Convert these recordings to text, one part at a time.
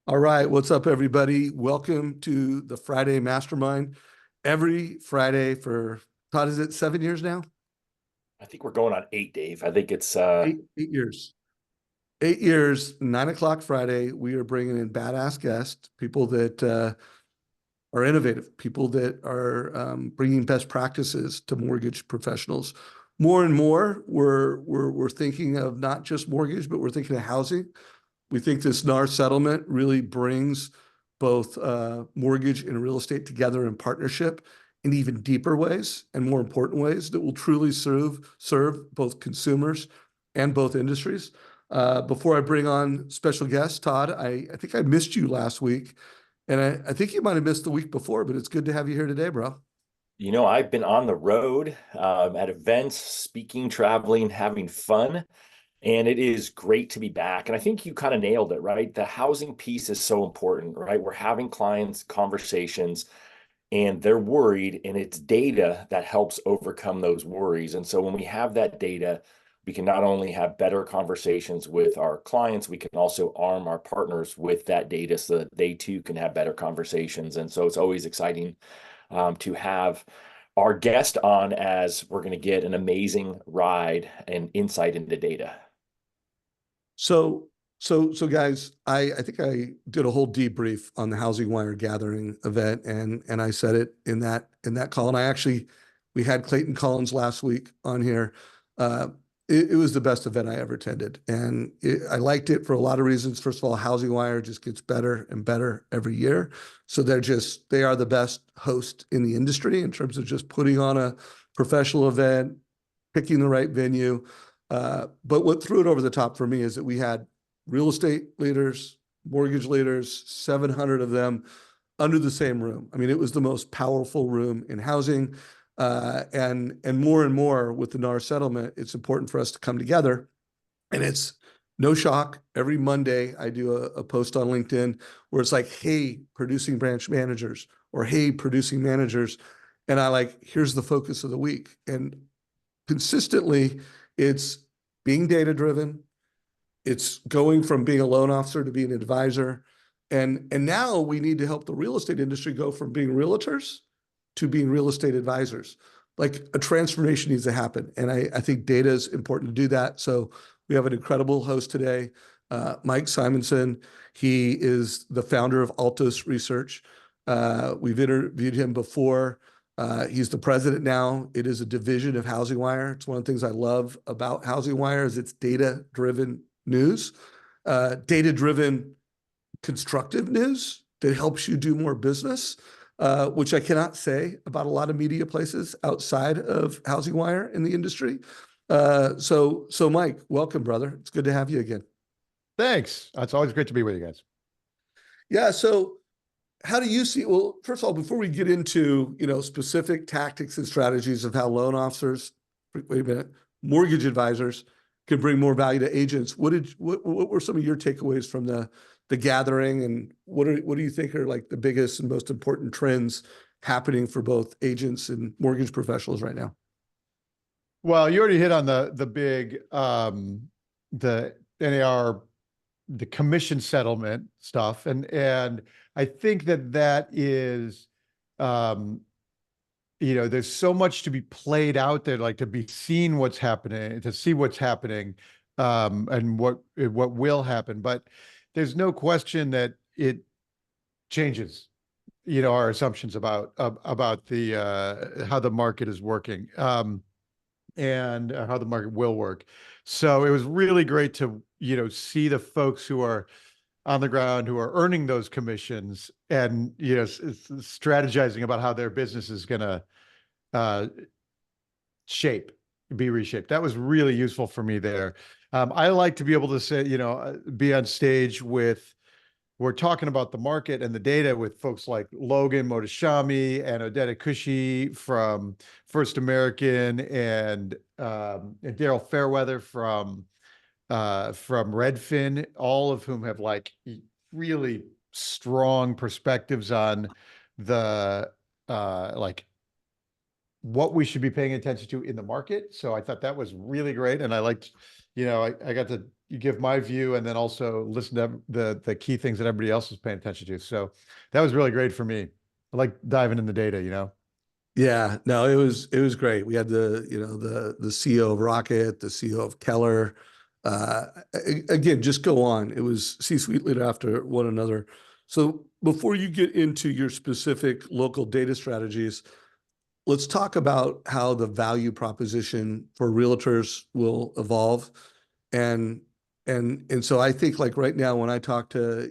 All right, what's up, everybody? Welcome to the Friday Mastermind. Every Friday for, Todd, is it 7 years now? I think we're going on 8, Dave. I think it's 8 years. 8 years, 9 o'clock Friday. We are bringing in badass guests, people that are innovative, people that are bringing best practices to mortgage professionals. More and more, we're thinking of not just mortgage, but we're thinking of housing. We think this NAR settlement really brings both mortgage and real estate together in partnership in even deeper ways and more important ways that will truly serve both consumers and both industries. Before I bring on special guest, Todd, I think I missed you last week, and I think you might have missed the week before, but it's good to have you here today, bro. I've been on the road at events, speaking, traveling, having fun, and it is great to be back. And I think you kind of nailed it, right? The housing piece is so important, right? We're having clients, conversations, and they're worried, and it's data that helps overcome those worries. And so when we have that data, we can not only have better conversations with our clients, we can also arm our partners with that data so that they too can have better conversations. And so it's always exciting to have our guest on, as we're going to get an amazing ride and insight into data. So guys, I think I did a whole debrief on the Housing Wire Gathering event, and I said it in that call. And we had Clayton Collins last week on here. It was the best event I ever attended, and I liked it for a lot of reasons. First of all, Housing Wire just gets better and better every year. So they are the best host in the industry in terms of just putting on a professional event, picking the right venue. But what threw it over the top for me is that we had real estate leaders, mortgage leaders, 700 of them under the same room. I mean, it was the most powerful room in housing. And more with the NAR settlement, it's important for us to come together. And it's no shock. Every Monday, I do a post on LinkedIn where it's like, hey, producing branch managers, or hey, producing managers. And here's the focus of the week. And consistently, it's being data driven. It's going from being a loan officer to being an advisor. And now we need to help the real estate industry go from being realtors to being real estate advisors. Like, a transformation needs to happen. And I think data is important to do that. So we have an incredible host today, Mike Simonsen. He is the founder of Altos Research. We've interviewed him before. He's the president now. It is a division of Housing Wire. It's one of the things I love about Housing Wire is it's data-driven news, data-driven constructive news that helps you do more business, which I cannot say about a lot of media places outside of Housing Wire in the industry. So Mike, welcome, brother. It's good to have you again. Thanks. It's always great to be with you guys. Yeah. So how do you see, well, first of all, before we get into, specific tactics and strategies of how loan officers, wait a minute, mortgage advisors can bring more value to agents, what were some of your takeaways from the gathering, and what do you think are like the biggest and most important trends happening for both agents and mortgage professionals right now? Well, you already hit on the big the NAR, the commission settlement stuff, and I think that is there's so much to be played out there, like to be seen what's happening, to see what's happening, and what will happen. But there's no question that it changes, our assumptions about the how the market is working, and how the market will work. So it was really great to, see the folks who are on the ground, who are earning those commissions, and, strategizing about how their business is going to be reshaped. That was really useful for me there. I like to be able to say, be on stage we're talking about the market and the data with folks like Logan Mohtashami and Odetta Cushy from First American, and Daryl Fairweather from Redfin, all of whom have really strong perspectives on the what we should be paying attention to in the market. So I thought that was really great. And I liked, I got to give my view and then also listen to the key things that everybody else is paying attention to. So that was really great for me. I like diving in the data, you know? Yeah, no, it was great. We had the CEO of Rocket, the CEO of Keller. Again, just go on. It was C-suite leader after one another. So before you get into your specific local data strategies, let's talk about how the value proposition for realtors will evolve. And and so I think like right now when I talk to,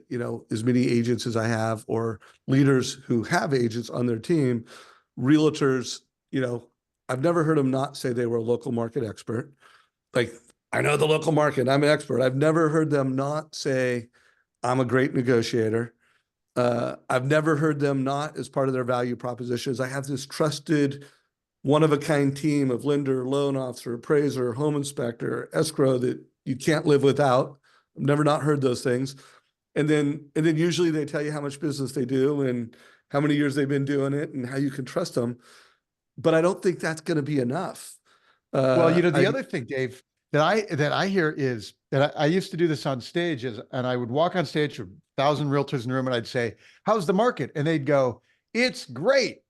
as many agents as I have or leaders who have agents on their team, realtors, I've never heard them not say they were a local market expert. Like, I know the local market, I'm an expert. I've never heard them not say, I'm a great negotiator. I've never heard them not, as part of their value propositions, I have this trusted, one of a kind team of lender, loan officer, appraiser, home inspector, escrow that you can't live without. I've never not heard those things. And then usually they tell you how much business they do and how many years they've been doing it and how you can trust them. But I don't think that's going to be enough. Well, Uh, the I other thing, Dave, that I hear is that I used to do this on stage and I would walk on stage with 1,000 realtors in the room and I'd say, how's the market? And they'd go, it's great,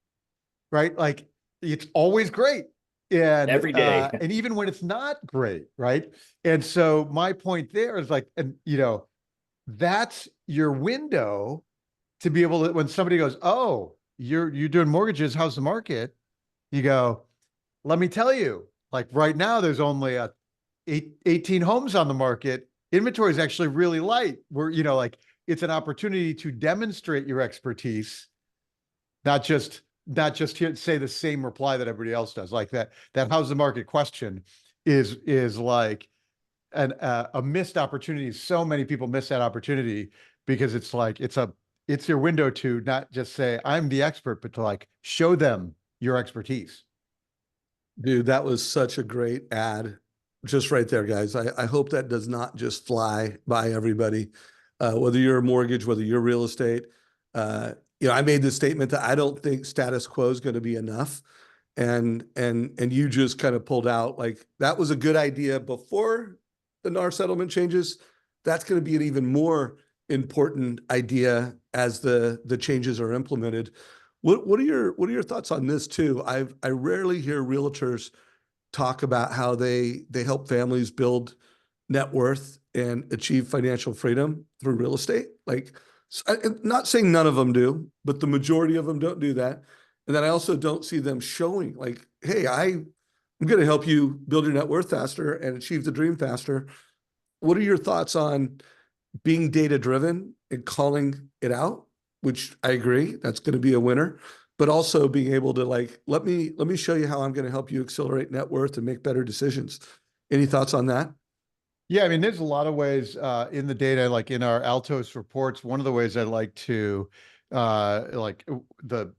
right? Like it's always great. Every day. And even when it's not great, right? And so my point there is like, and that's your window to be able to, when somebody goes, oh, you're doing mortgages, how's the market? You go, let me tell you, like right now, there's only 18 homes on the market. Inventory is actually really light. We're, like it's an opportunity to demonstrate your expertise, not just say the same reply that everybody else does. Like that how's the market question is like a missed opportunity. So many people miss that opportunity because it's like it's your window to not just say I'm the expert, but to like show them your expertise. Dude, that was such a great ad just right there, guys. I hope that does not just fly by everybody, whether you're a mortgage, whether you're real estate. I made the statement that I don't think status quo is going to be enough. And you just kind of pulled out like that was a good idea before the NAR settlement changes. That's going to be an even more important idea as the changes are implemented. What are your thoughts on this too? I rarely hear realtors talk about how they help families build net worth and achieve financial freedom through real estate. Like, I'm not saying none of them do, but the majority of them don't do that. And then I also don't see them showing like, hey, I'm going to help you build your net worth faster and achieve the dream faster. What are your thoughts on being data driven and calling it out, which I agree, that's going to be a winner, but also being able to like, let me show you how I'm going to help you accelerate net worth and make better decisions. Any thoughts on that? Yeah, I mean, there's a lot of ways in the data, like in our Altos reports. One of the ways I like to like the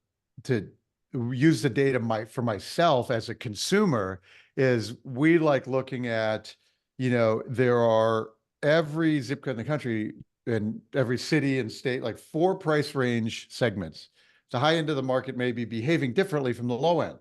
to use the data for myself as a consumer is we like looking at, there are every zip code in the country and every city and state, like 4 price range segments. The high end of the market may be behaving differently from the low end.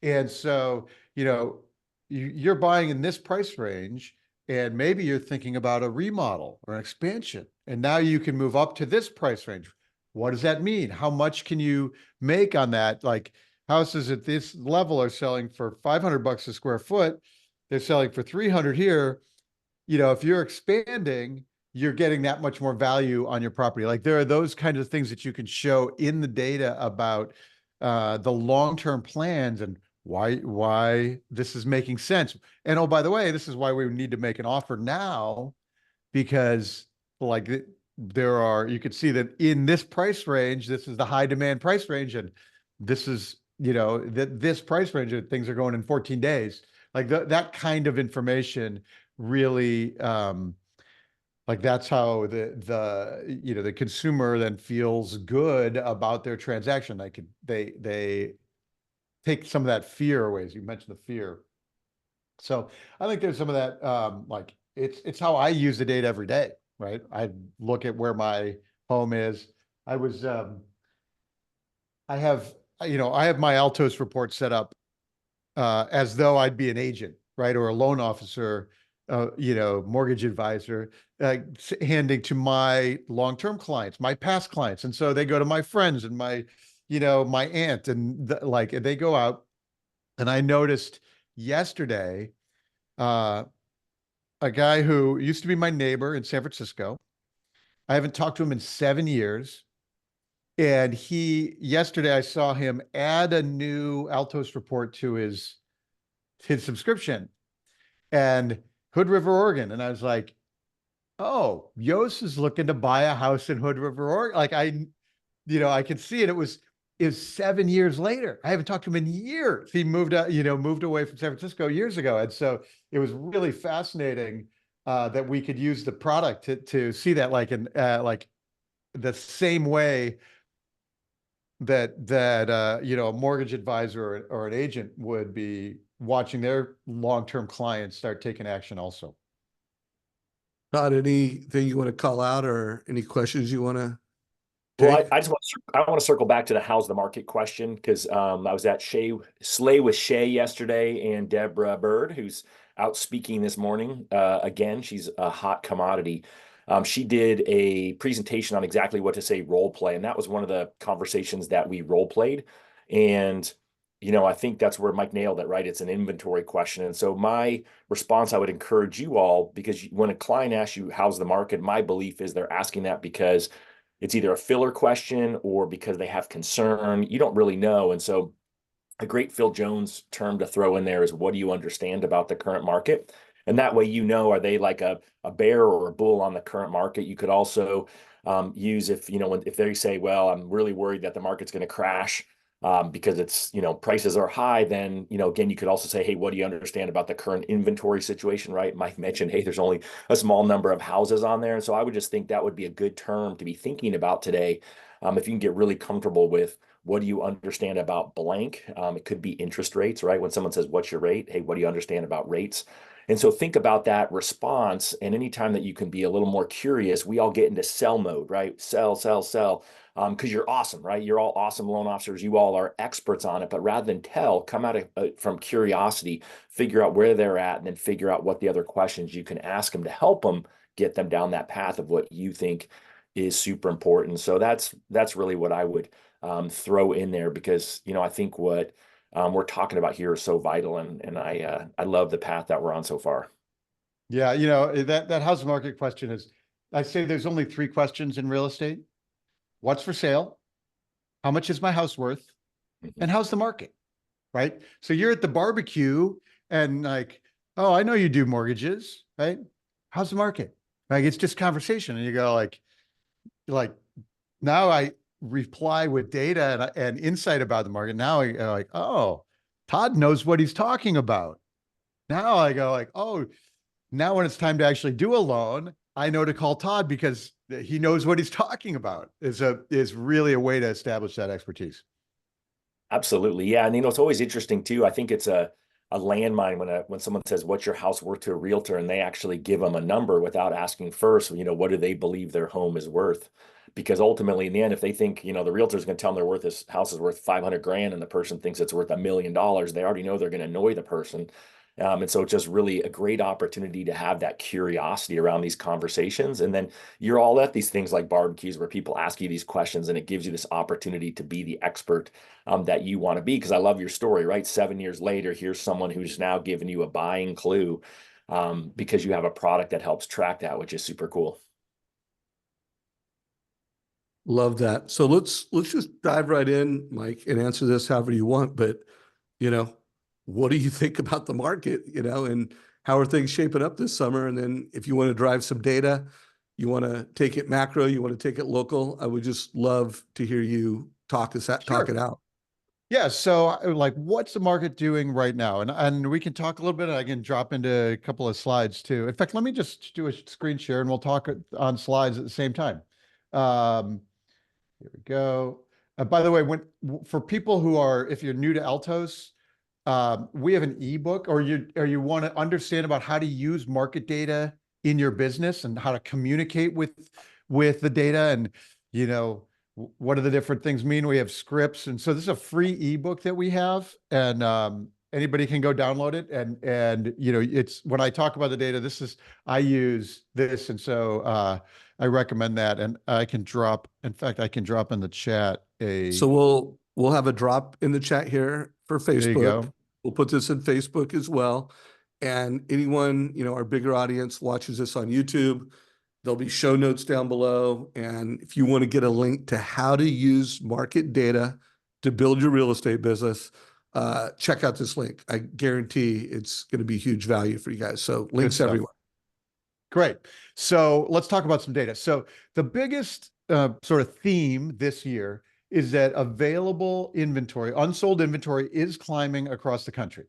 And so, you're buying in this price range, and maybe you're thinking about a remodel or an expansion. And now you can move up to this price range. What does that mean? How much can you make on that? Like houses at this level are selling for $500 a square foot. They're selling for 300 here. If you're expanding, you're getting that much more value on your property. Like there are those kinds of things that you can show in the data about the long-term plans and why this is making sense. And oh, by the way, this is why we need to make an offer now, because like you could see that in this price range, this is the high demand price range, and this is this price range of things are going in 14 days. Like that kind of information really like that's how the consumer then feels good about their transaction. They take some of that fear away, as you mentioned the fear. So I think there's some of that like it's how I use the data every day, right? I look at where my home is. I was I have I have my Altos report set up as though I'd be an agent, right? Or a loan officer mortgage advisor, handing to my long-term clients, my past clients. And so they go to my friends and my aunt, and they go out. And I noticed yesterday, a guy who used to be my neighbor in San Francisco. I haven't talked to him in 7 years. And yesterday I saw him add a new Altos report to his subscription, and Hood River, Oregon. And I was like, oh, Yos is looking to buy a house in Hood River, Oregon. I could see it. It was 7 years later. I haven't talked to him in years. He moved away from San Francisco years ago. And so it was really fascinating that we could use the product to see that, like the same way that a mortgage advisor or an agent would be watching their long-term clients start taking action also. Todd, anything you want to call out or any questions you want to Well, take? I want to circle back to the how's the market question, because I was at Slay with Shay yesterday, and Deborah Bird, who's out speaking this morning. Again, she's a hot commodity. She did a presentation on exactly what to say role play, and that was one of the conversations that we role played. And I think that's where Mike nailed it, right? It's an inventory question. And so my response, I would encourage you all, because when a client asks you how's the market, my belief is they're asking that because it's either a filler question or because they have concern. You don't really know. And so a great Phil Jones term to throw in there is, what do you understand about the current market? And that way, are they like a bear or a bull on the current market? You could also use, if they say, well, I'm really worried that the market's going to crash because it's, prices are high, then, again, you could also say, hey, what do you understand about the current inventory situation, right? Mike mentioned, hey, there's only a small number of houses on there. And so I would just think that would be a good term to be thinking about today. If you can get really comfortable with, what do you understand about blank? It could be interest rates, right? When someone says, what's your rate? Hey, what do you understand about rates? And so think about that response. And anytime that you can be a little more curious, we all get into sell mode, right? Sell, sell, sell. Because you're awesome, right? You're all awesome loan officers. You all are experts on it. But rather than come out from curiosity, figure out where they're at, and then figure out what the other questions you can ask them to help them get them down that path of what you think is super important. So that's really what I would throw in there, because I think what we're talking about here is so vital, and I love the path that we're on so far. Yeah, that house market question is, I say there's only three questions in real estate. What's for sale? How much is my house worth? And how's the market? Right? So you're at the barbecue and like, oh, I know you do mortgages, right? How's the market? Like, it's just conversation. And you go like now I reply with data and insight about the market. Now I go like, oh, Todd knows what he's talking about. Now I go like, oh, now when it's time to actually do a loan, I know to call Todd because he knows what he's talking about. Is really a way to establish that expertise. Absolutely. Yeah. And it's always interesting too. I think it's a landmine when someone says, what's your house worth to a realtor? And they actually give them a number without asking first, what do they believe their home is worth? Because ultimately in the end, if they think, the realtor is going to tell them this house is worth 500 grand and the person thinks it's worth $1 million, they already know they're going to annoy the person. And so it's just really a great opportunity to have that curiosity around these conversations. And then you're all at these things like barbecues where people ask you these questions, and it gives you this opportunity to be the expert that you want to be. Because I love your story, right? 7 years later, here's someone who's now giving you a buying clue because you have a product that helps track that, which is super cool. Love that. So let's just dive right in, Mike, and answer this however you want. But what do you think about the market? And how are things shaping up this summer? And then if you want to drive some data, you want to take it macro, you want to take it local, I would just love to hear you talk it out. Yeah. So like, what's the market doing right now? And we can talk a little bit. I can drop into a couple of slides too. In fact, let me just do a screen share and we'll talk on slides at the same time. Here we go. By the way, for people if you're new to Altos, we have an ebook, or you want to understand about how to use market data in your business and how to communicate with the data, and what do the different things mean. We have scripts, and so this is a free ebook that we have, and Anybody can go download it. And you know, it's when I talk about the data, I use this. And so I recommend that. And I can drop, in fact, I can drop in the chat So we'll have a drop in the chat here for there you Facebook. go. We'll put this in Facebook as well. And anyone, you know, our bigger audience watches this on YouTube, there'll be show notes down below. And if you want to get a link to how to use market data to build your real estate business, check out this link. I guarantee it's going to be huge value for you guys. So links everywhere. Great. So let's talk about some data. So the biggest sort of theme this year is that available inventory, unsold inventory, is climbing across the country.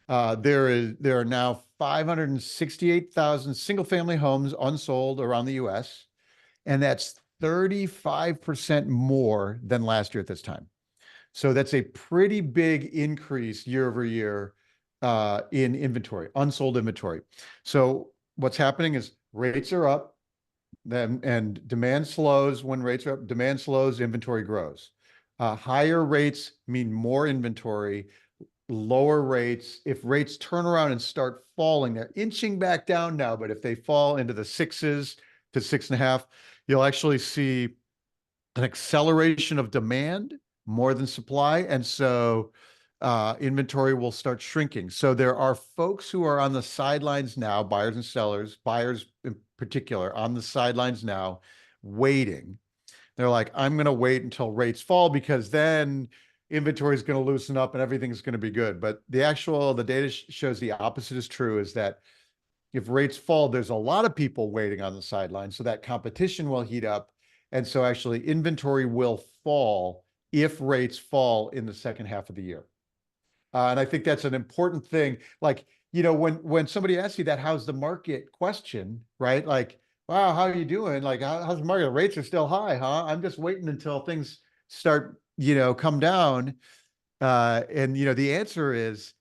There are now 568,000 single-family homes unsold around the U.S., and that's 35% more than last year at this time. So that's a pretty big increase year over year in inventory, unsold inventory. So what's happening is rates are up, and demand slows. When rates are up, demand slows, inventory grows. Higher rates mean more inventory. Lower rates, if rates turn around and start falling, they're inching back down now, but if they fall into the 6s to 6.5, you'll actually see an acceleration of demand more than supply. And so inventory will start shrinking. So there are folks who are on the sidelines now, buyers and sellers, buyers in particular, on the sidelines now, waiting. They're like, I'm going to wait until rates fall because then inventory is going to loosen up and everything's going to be good. But the data shows the opposite is true, is that if rates fall, there's a lot of people waiting on the sidelines. So that competition will heat up. And so actually inventory will fall if rates fall in the second half of the year. And I think that's an important thing. Like, you know, when somebody asks you that, how's the market question, right? Like, wow, how are you doing? Like, how's the market? Rates are still high, huh? I'm just waiting until things start, you know, come down. And, you know, the answer is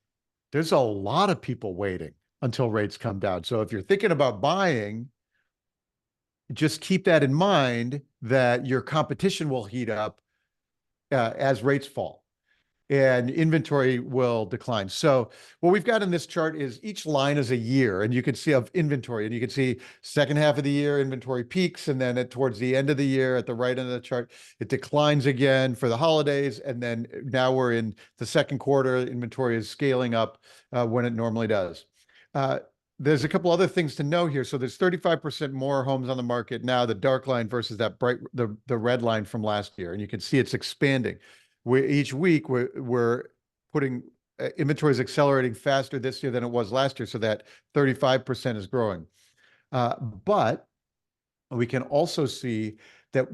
there's a lot of people waiting until rates come down. So if you're thinking about buying, just keep that in mind, that your competition will heat up as rates fall and inventory will decline. So what we've got in this chart is each line is a year, and you can see of inventory, and you can see second half of the year inventory peaks, and then towards the end of the year at the right end of the chart, it declines again for the holidays. And then now we're in the second quarter, inventory is scaling up when it normally does. There's a couple other things to know here. So there's 35% more homes on the market now, the dark line versus that the red line from last year. And you can see it's expanding. Each week we're putting inventory is accelerating faster this year than it was last year. So that 35% is growing. But we can also see that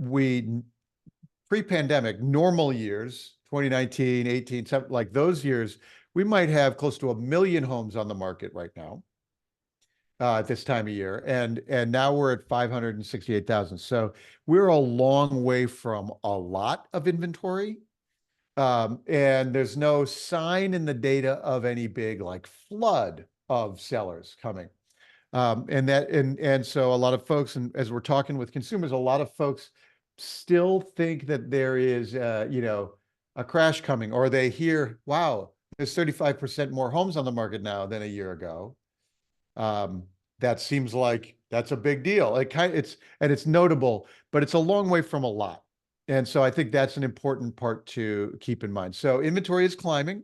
pre-pandemic, normal years, 2019, 18, like those years, we might have close to 1 million homes on the market right now. At this time of year, and now we're at 568,000. So we're a long way from a lot of inventory, and there's no sign in the data of any big like flood of sellers coming. And so a lot of folks, and as we're talking with consumers, a lot of folks still think that there is, you know, a crash coming, or they hear, wow, there's 35% more homes on the market now than a year ago. That seems like that's a big deal. It's notable, but it's a long way from a lot. And so I think that's an important part to keep in mind. So inventory is climbing,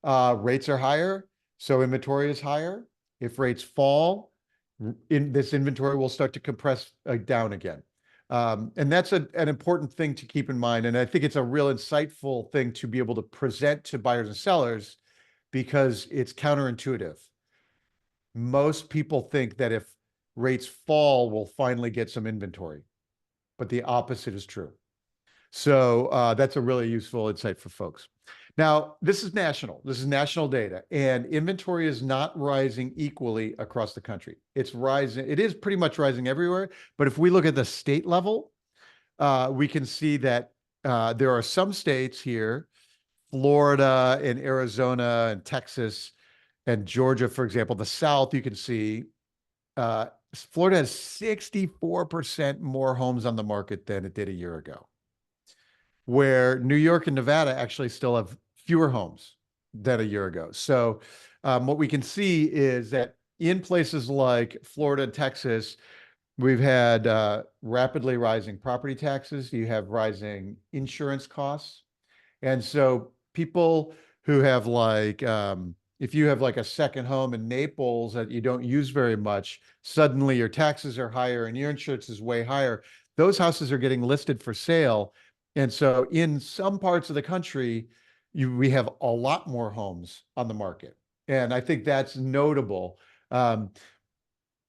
rates are higher, so inventory is higher. If rates fall, this inventory will start to compress down again. And that's an important thing to keep in mind. And I think it's a real insightful thing to be able to present to buyers and sellers, because it's counterintuitive. Most people think that if rates fall, we'll finally get some inventory, but the opposite is true. So that's a really useful insight for folks. Now, this is national data, and inventory is not rising equally across the country. It's rising. It is pretty much rising everywhere. But if we look at the state level, we can see that there are some states here, Florida and Arizona and Texas and Georgia, for example, the South, you can see Florida has 64% more homes on the market than it did a year ago, where New York and Nevada actually still have fewer homes than a year ago. So what we can see is that in places like Florida and Texas, we've had rapidly rising property taxes. You have rising insurance costs. And so people who have like, if you have like a second home in Naples that you don't use very much, suddenly your taxes are higher and your insurance is way higher. Those houses are getting listed for sale. And so in some parts of the country, we have a lot more homes on the market. And I think that's notable. Um,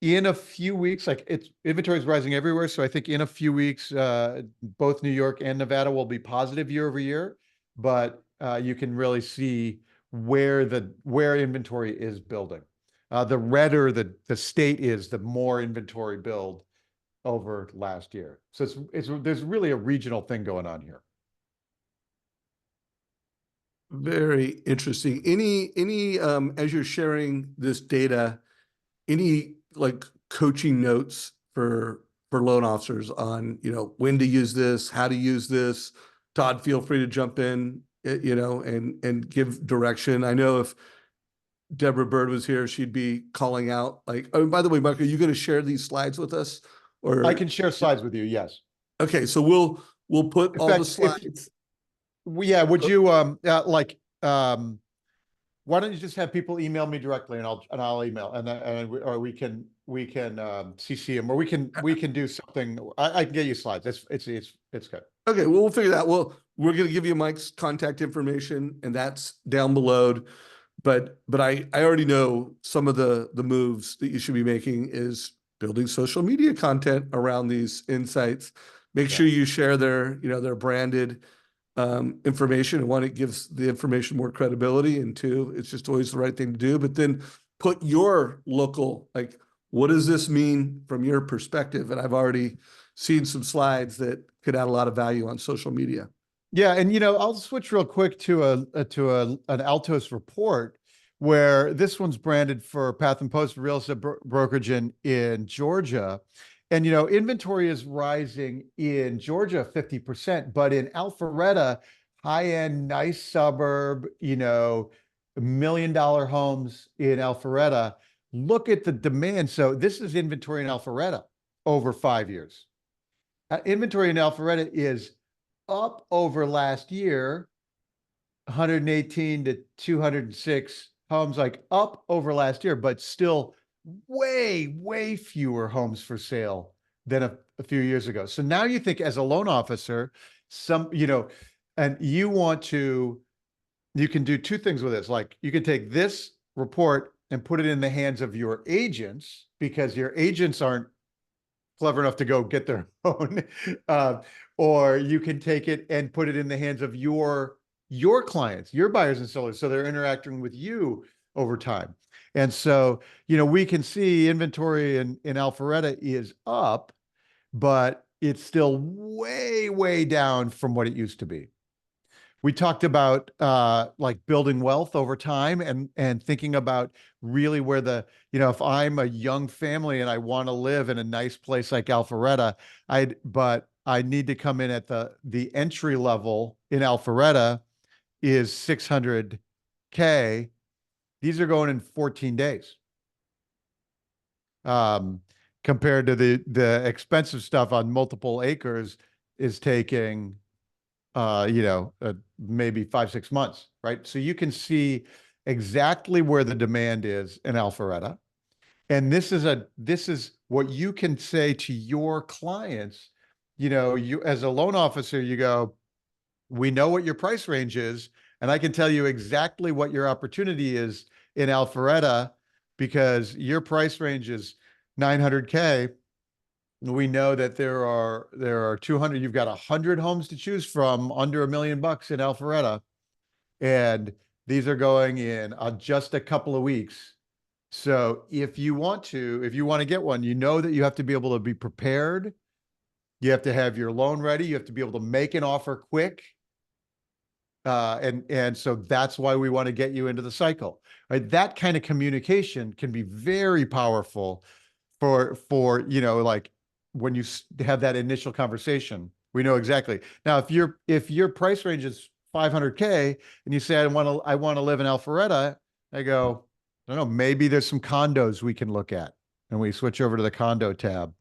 in a few weeks, like it's inventory is rising everywhere. So I think in a few weeks, both New York and Nevada will be positive year over year, but you can really see where inventory is building. The redder the state is, the more inventory build over last year. So there's really a regional thing going on here. Very interesting. Any as you're sharing this data, any like coaching notes for loan officers on, when to use this, how to use this? Todd, feel free to jump in, and give direction. I know if Deborah Bird was here, she'd be calling out like, oh, by the way, Mike, are you going to share these slides with us? Or I can share slides with you. Yes. okay, so we'll put In all the fact, slides. yeah, would you why don't you just have people email me directly and I'll email or we can CC them, or we can do something. I can get you slides. It's good. Okay, well, we'll figure that. Well, we're going to give you Mike's contact information, and that's down below. But I already know some of the moves that you should be making is building social media content around these insights. Make sure you share their branded information. And one, it gives the information more credibility, and two, it's just always the right thing to do. But then put your local, like, what does this mean from your perspective? And I've already seen some slides that could add a lot of value on social media. Yeah, and I'll switch real quick to an Altos report where this one's branded for Path and Post real estate brokerage in Georgia. And inventory is rising in Georgia 50%, but in Alpharetta, high-end, nice suburb, $1 million homes in Alpharetta. Look at the demand. So this is inventory in Alpharetta over 5 years. Inventory in Alpharetta is up over last year, 118 to 206 homes, like up over last year, but still way, way fewer homes for sale than a few years ago. So now you think as a loan officer, and you can do two things with this. Like you can take this report and put it in the hands of your agents, because your agents aren't clever enough to go get their own, or you can take it and put it in the hands of your clients, your buyers and sellers, so they're interacting with you over time. And so, we can see inventory in Alpharetta is up, but it's still way, way down from what it used to be. We talked about like building wealth over time and thinking about really where if I'm a young family and I want to live in a nice place like Alpharetta, but I need to come in at the entry level in Alpharetta is 600K. These are going in 14 days. Compared to the expensive stuff on multiple acres is taking maybe 5-6 months, right? So you can see exactly where the demand is in Alpharetta. And this is what you can say to your clients. You as a loan officer, you go, we know what your price range is, and I can tell you exactly what your opportunity is in Alpharetta, because your price range is 900K. We know that there are 200, you've got 100 homes to choose from under $1 million in Alpharetta. And these are going in just a couple of weeks. So if you want to get one, that you have to be able to be prepared. You have to have your loan ready. You have to be able to make an offer quick. And so that's why we want to get you into the cycle, right? That kind of communication can be very powerful for like when you have that initial conversation. We know exactly. Now, if your price range is 500K, and you say, I want to live in Alpharetta, I go, I don't know, maybe there's some condos we can look at. And we switch over to the condo tab.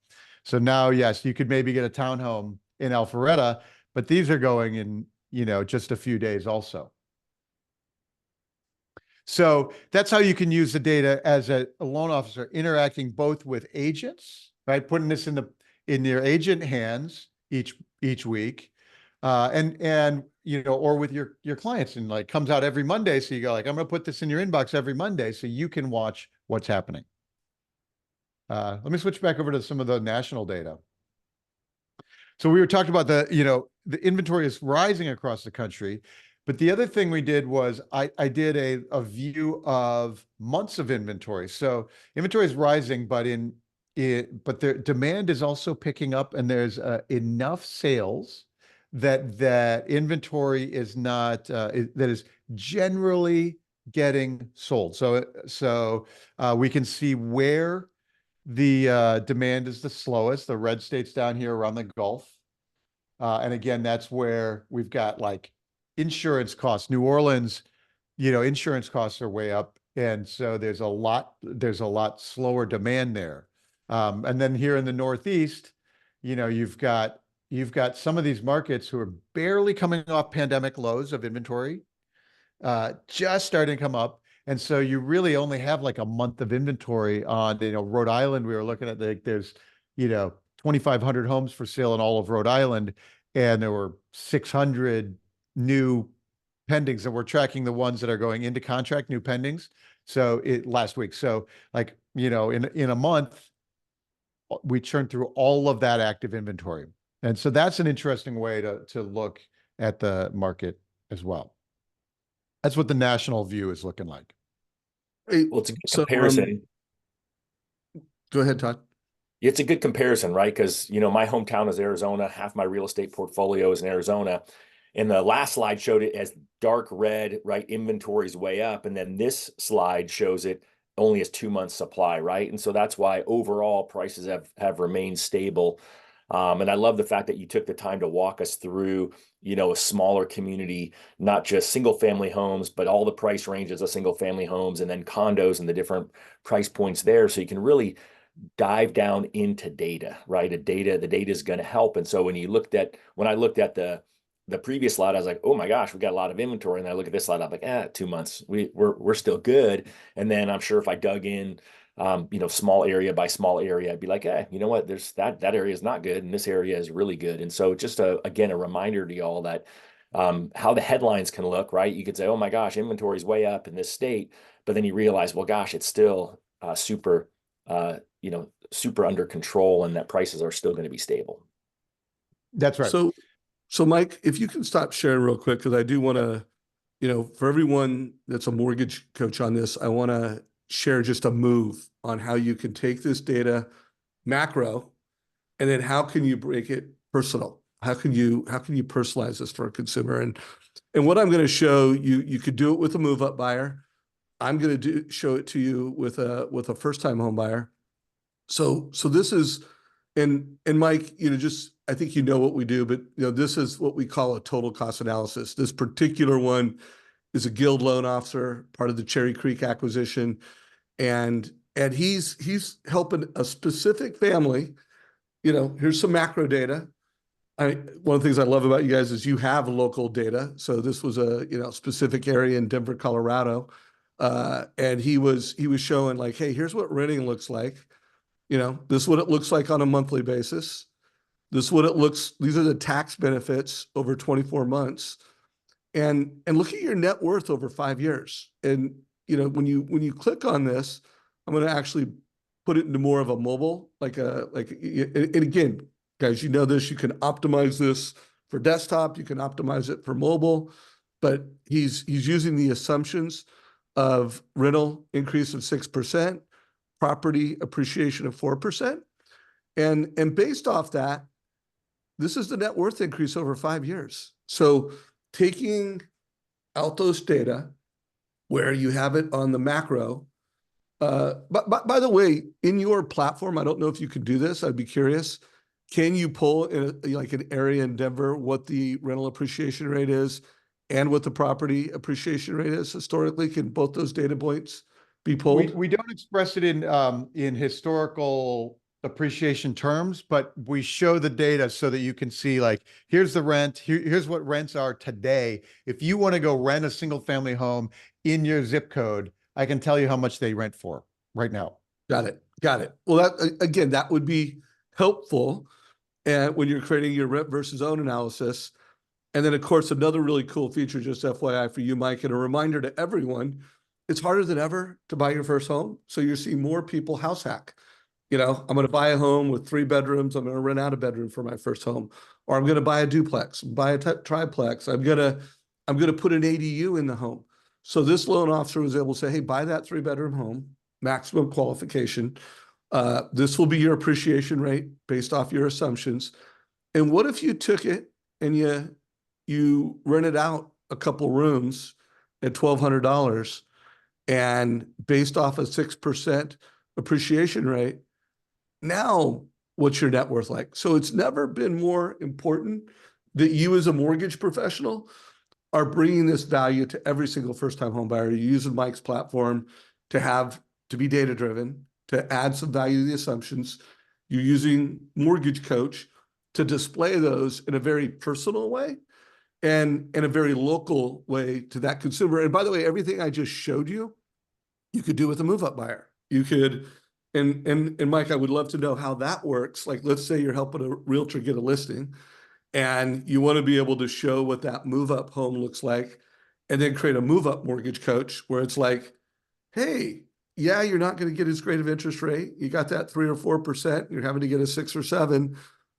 So now, yes, you could maybe get a townhome in Alpharetta, but these are going in, just a few days also. So that's how you can use the data as a loan officer, interacting both with agents, right? Putting this in your agent hands each week, and or with your clients, and like comes out every Monday. So you go like, I'm going to put this in your inbox every Monday, so you can watch what's happening. Let me switch back over to some of the national data. So we were talking about the inventory is rising across the country. But the other thing we did was I did a view of months of inventory. So inventory is rising, but the demand is also picking up, and there's enough sales that inventory is not that is generally getting sold. So we can see where the demand is the slowest. The red states down here around the Gulf. And again, that's where we've got like insurance costs. New Orleans, insurance costs are way up. And so there's a lot slower demand there. And then here in the Northeast, you've got some of these markets who are barely coming off pandemic lows of inventory, just starting to come up. And so you really only have like a month of inventory on, Rhode Island. We were looking at there's, 2,500 homes for sale in all of Rhode Island, and there were 600 new pendings, and we're tracking the ones that are going into contract, new pendings. So last week. So like, in a month, we churned through all of that active inventory. And so that's an interesting way to look at the market as well. That's what the national view is looking like. Hey, Well, it's a good so comparison. Go ahead, Todd. It's a good comparison, right? Because, my hometown is Arizona. Half my real estate portfolio is in Arizona. And the last slide showed it as dark red, right? Inventory's way up. And then this slide shows it only as 2 months supply, right? And so that's why overall prices have remained stable. And I love the fact that you took the time to walk us through, a smaller community, not just single family homes, but all the price ranges of single family homes, and then condos and the different price points there. So you can really dive down into data, right? The data is going to help. And so when I looked at the previous slide, I was like, oh my gosh, we got a lot of inventory. And I look at this slide, I'm like, 2 months, we're still good. And then I'm sure if I dug in, small area by small area, I'd be like, you know what, there's that area is not good, and this area is really good. And so just again, a reminder to y'all that how the headlines can look, right? You could say, oh my gosh, inventory is way up in this state, but then you realize, well, gosh, it's still super under control, and that prices are still going to be stable. That's right. So Mike, if you can stop sharing real quick, because I do want to, for everyone that's a mortgage coach on this, I want to share just a move on how you can take this data macro, and then how can you break it personal? How can you personalize this for a consumer? And what I'm going to show you, you could do it with a move up buyer. I'm going to show it to you with a first time home buyer. So this is, and Mike, I think what we do, but this is what we call a total cost analysis. This particular one is a Guild loan officer, part of the Cherry Creek acquisition, and he's helping a specific family. Here's some macro data. One of the things I love about you guys is you have local data. So this was a specific area in Denver, Colorado, and he was showing like, hey, here's what renting looks like. This is what it looks like on a monthly basis. This is what it looks. These are the tax benefits over 24 months, and look at your net worth over 5 years. And when you click on this, I'm going to actually put it into more of a mobile, and again, guys, this, you can optimize this for desktop, you can optimize it for mobile, but he's using the assumptions of rental increase of 6%, property appreciation of 4%. And based off that, this is the net worth increase over 5 years. So taking out those data where you have it on the macro, but by the way, in your platform, I don't know if you could do this. I'd be curious. Can you pull in like an area in Denver what the rental appreciation rate is, and what the property appreciation rate is historically? Can both those data points be pulled? We don't express it in historical appreciation terms, but we show the data so that you can see, like, here's the rent, here's what rents are today. If you want to go rent a single family home in your zip code, I can tell you how much they rent for right now. Got it. Got it. Well, that again, that would be helpful when you're creating your rent versus own analysis. And then, of course, another really cool feature, just FYI for you, Mike, and a reminder to everyone, it's harder than ever to buy your first home. So you're seeing more people house hack. You know, I'm going to buy a home with 3 bedrooms. I'm going to rent out a bedroom for my first home, or I'm going to buy a duplex, buy a triplex. I'm going to put an ADU in the home. So this loan officer was able to say, hey, buy that 3-bedroom home, maximum qualification. This will be your appreciation rate based off your assumptions. And what if you took it and you rented out a couple rooms at $1,200, and based off a 6% appreciation rate, now what's your net worth like? So it's never been more important that you as a mortgage professional are bringing this value to every single first-time home buyer. You're using Mike's platform to be data-driven, to add some value to the assumptions. You're using MortgageCoach to display those in a very personal way and in a very local way to that consumer. And by the way, everything I just showed you, you could do with a move-up buyer. You could, and Mike, I would love to know how that works. Like, let's say you're helping a realtor get a listing, and you want to be able to show what that move-up home looks like, and then create a move-up mortgage coach where it's like, hey, yeah, you're not going to get as great of interest rate. You got that 3 or 4%. You're having to get a 6 or 7,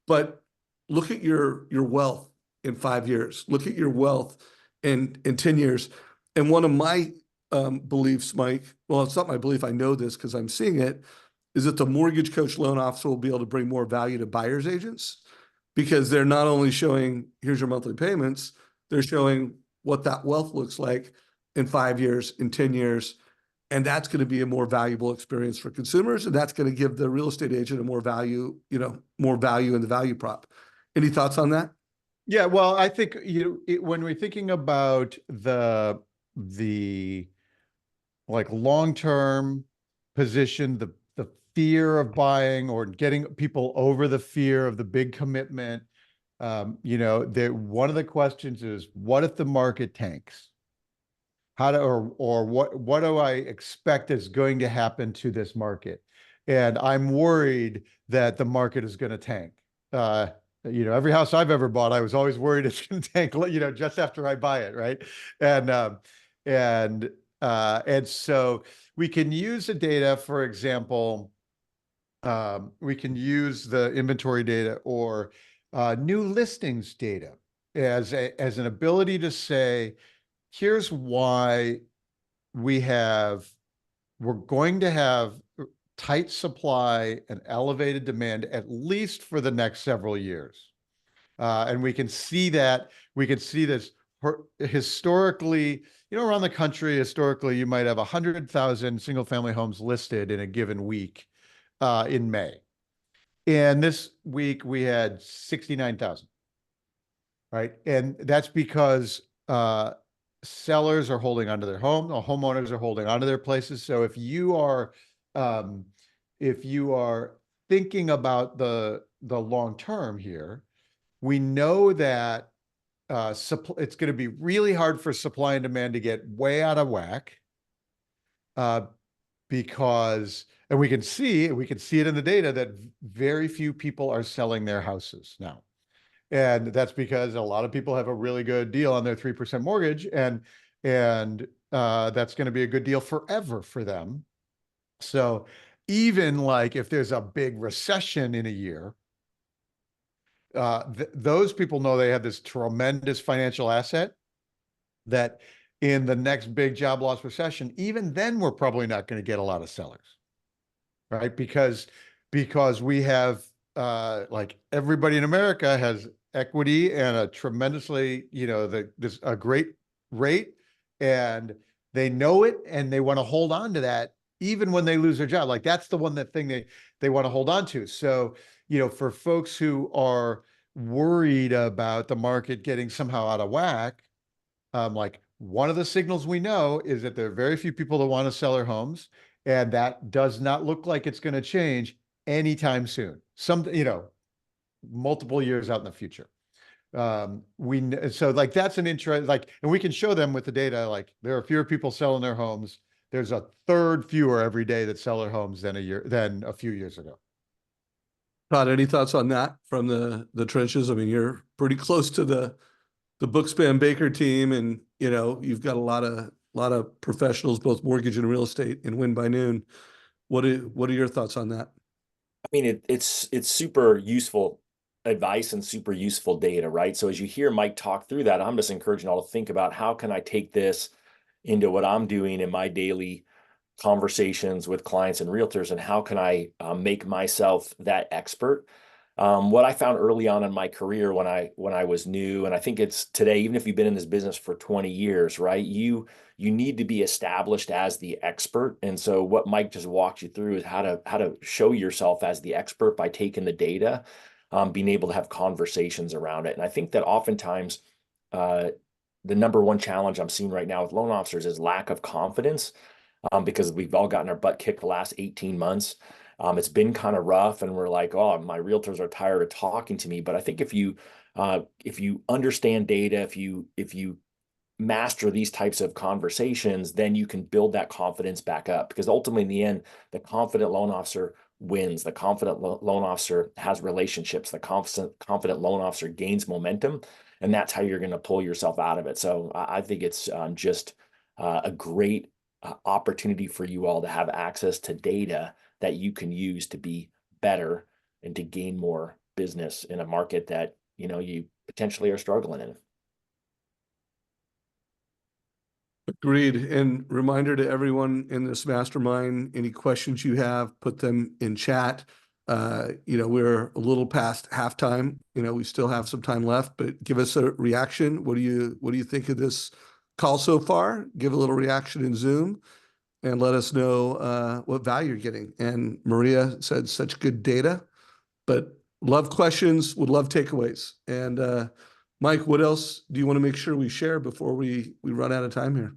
but look at your wealth in 5 years. Look at your wealth in 10 years. And one of my beliefs, Mike, well, it's not my belief, I know this because I'm seeing it, is that the mortgage coach loan officer will be able to bring more value to buyer's agents, because they're not only showing, here's your monthly payments, they're showing what that wealth looks like in 5 years, in 10 years. And that's going to be a more valuable experience for consumers. And that's going to give the real estate agent a more value, more value in the value prop. Any thoughts on that? Yeah, well, I think when we're thinking about the like long-term position, the fear of buying or getting people over the fear of the big commitment, one of the questions is, what if the market tanks? What do I expect is going to happen to this market? And I'm worried that the market is going to tank. Every house I've ever bought, I was always worried it's going to tank, just after I buy it, right? And so we can use the data, for example, we can use the inventory data or new listings data as an ability to say, here's why we're going to have tight supply and elevated demand, at least for the next several years. And we can see this historically, around the country. Historically, you might have 100,000 single family homes listed in a given week in May. And this week we had 69,000, right? And that's because sellers are holding onto their home, the homeowners are holding onto their places. So if you are thinking about the long term here, we know that it's going to be really hard for supply and demand to get way out of whack, because, and we can see it in the data, that very few people are selling their houses now. And that's because a lot of people have a really good deal on their 3% mortgage, and that's going to be a good deal forever for them. So even like if there's a big recession in a year, those people know they have this tremendous financial asset that in the next big job loss recession, even then we're probably not going to get a lot of sellers, right? Because we have like everybody in America has equity and a tremendously, a great rate, and they know it and they want to hold on to that even when they lose their job. Like that's the thing they want to hold on to. So, for folks who are worried about the market getting somehow out of whack, Like one of the signals we know is that there are very few people that want to sell their homes, and that does not look like it's going to change anytime soon. Multiple years out in the future. So like that's an interest, like, and we can show them with the data, like there are fewer people selling their homes. There's a third fewer every day that sell their homes than a few years ago. Todd, any thoughts on that from the trenches? I mean, you're pretty close to the Bookspan Baker team, and you've got a lot of professionals, both mortgage and real estate, in Win by Noon. What are your thoughts on that? I mean, it's super useful advice and super useful data, right? So as you hear Mike talk through that, I'm just encouraging all to think about how can I take this into what I'm doing in my daily conversations with clients and realtors, and how can I make myself that expert. What I found early on in my career when I was new, and I think it's today, even if you've been in this business for 20 years, right? You need to be established as the expert. And so what Mike just walked you through is how to show yourself as the expert by taking the data, being able to have conversations around it. And I think that oftentimes the number one challenge I'm seeing right now with loan officers is lack of confidence, because we've all gotten our butt kicked the last 18 months. It's been kind of rough, and we're like, oh, my realtors are tired of talking to me. But I think if you understand data, if you master these types of conversations, then you can build that confidence back up. Because ultimately, in the end, the confident loan officer wins. The confident loan officer has relationships. The confident loan officer gains momentum, and that's how you're going to pull yourself out of it. So I think it's just a great opportunity for you all to have access to data that you can use to be better and to gain more business in a market that you potentially are struggling in. Agreed. And reminder to everyone in this mastermind, any questions you have, put them in chat. We're a little past halftime. We still have some time left, but give us a reaction. What do you think of this call so far? Give a little reaction in Zoom and let us know what value you're getting. And Maria said such good data, but love questions, would love takeaways. And Mike, what else do you want to make sure we share before we run out of time here?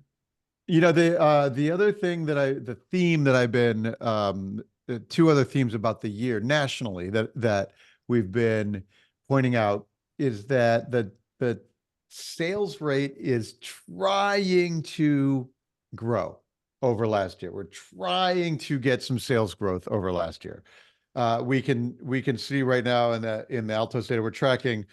The other thing the theme that I've been, two other themes about the year nationally that we've been pointing out is that the sales rate is trying to grow over last year. We're trying to get some sales growth over last year. We can see right now in the Altos data, we're tracking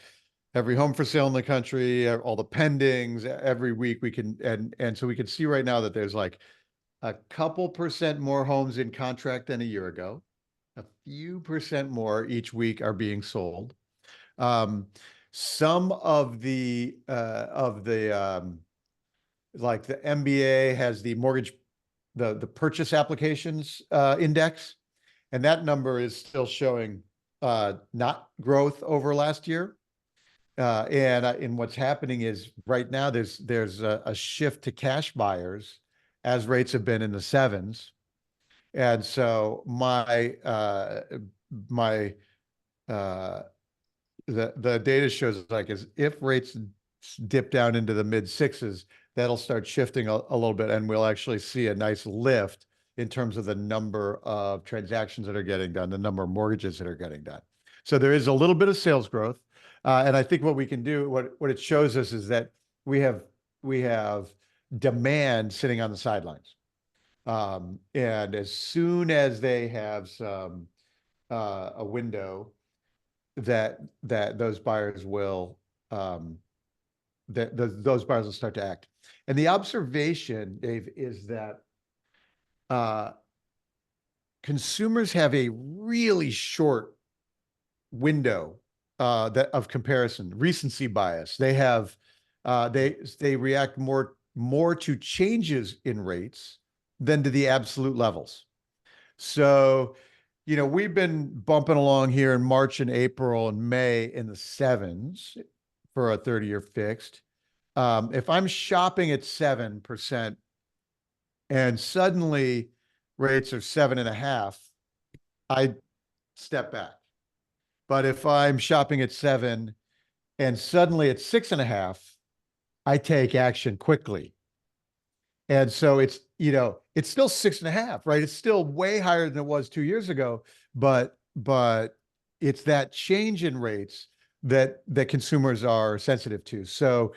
every home for sale in the country, all the pendings every week. And so we can see right now that there's like a couple percent more homes in contract than a year ago. A few percent more each week are being sold. Some of the like the MBA has the purchase applications index, and that number is still showing not growth over last year. And what's happening is right now there's a shift to cash buyers as rates have been in the sevens. And so the data shows like as if rates dip down into the mid sixes, that'll start shifting a little bit, and we'll actually see a nice lift in terms of the number of transactions that are getting done, the number of mortgages that are getting done. So there is a little bit of sales growth. And I think what we can do, what it shows us is that we have demand sitting on the sidelines. And as soon as they have some a window that those buyers will those buyers will start to act. And the observation, Dave, is that consumers have a really short window of comparison, recency bias. They have they react more to changes in rates than to the absolute levels. So, we've been bumping along here in March and April and May in the sevens for a 30-year fixed. If I'm shopping at 7% and suddenly rates are 7.5%, I step back. But if I'm shopping at 7 and suddenly it's 6.5, I take action quickly. And so it's, it's still 6.5, right? It's still way higher than it was 2 years ago, but it's that change in rates that consumers are sensitive to. So,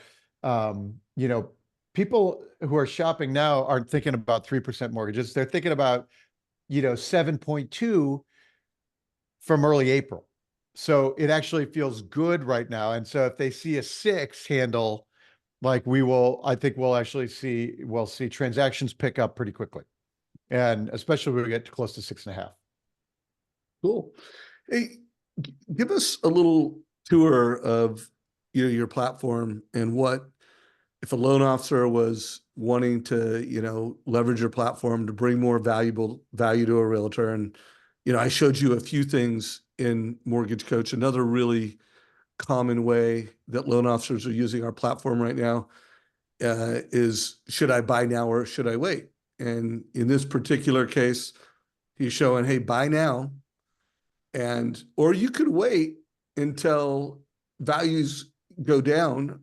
people who are shopping now aren't thinking about 3% mortgages. They're thinking about, 7.2 from early April. So it actually feels good right now. And so if they see a 6 handle, like I think we'll see transactions pick up pretty quickly. And especially when we get close to 6.5. Cool. Hey, give us a little tour of your platform and what if a loan officer was wanting to leverage your platform to bring more value to a realtor. And I showed you a few things in Mortgage Coach. Another really common way that loan officers are using our platform right now is, should I buy now or should I wait? And in this particular case, he's showing, hey, buy now, or you could wait until values go down,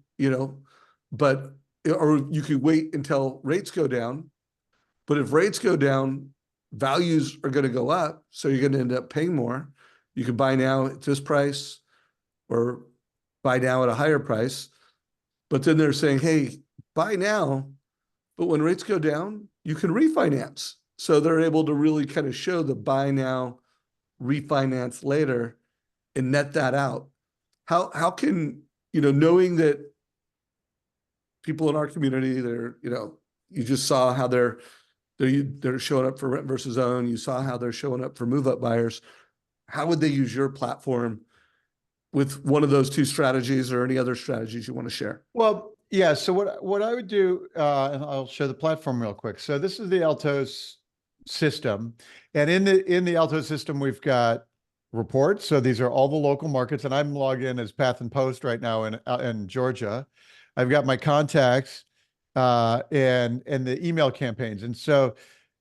but or you could wait until rates go down. But if rates go down, values are going to go up, so you're going to end up paying more. You could buy now at this price or buy now at a higher price. But then they're saying, hey, buy now, but when rates go down, you can refinance. So they're able to really kind of show the buy now, refinance later, and net that out. How can, knowing that people in our community, you just saw how they're showing up for rent versus own. You saw how they're showing up for move-up buyers. How would they use your platform with one of those two strategies or any other strategies you want to share? Well, yeah. So what I would do, and I'll show the platform real quick. So this is the Altos system, and in the Altos system, we've got reports. So these are all the local markets, and I'm logged in as Path and Post right now in Georgia. I've got my contacts, and the email campaigns, and so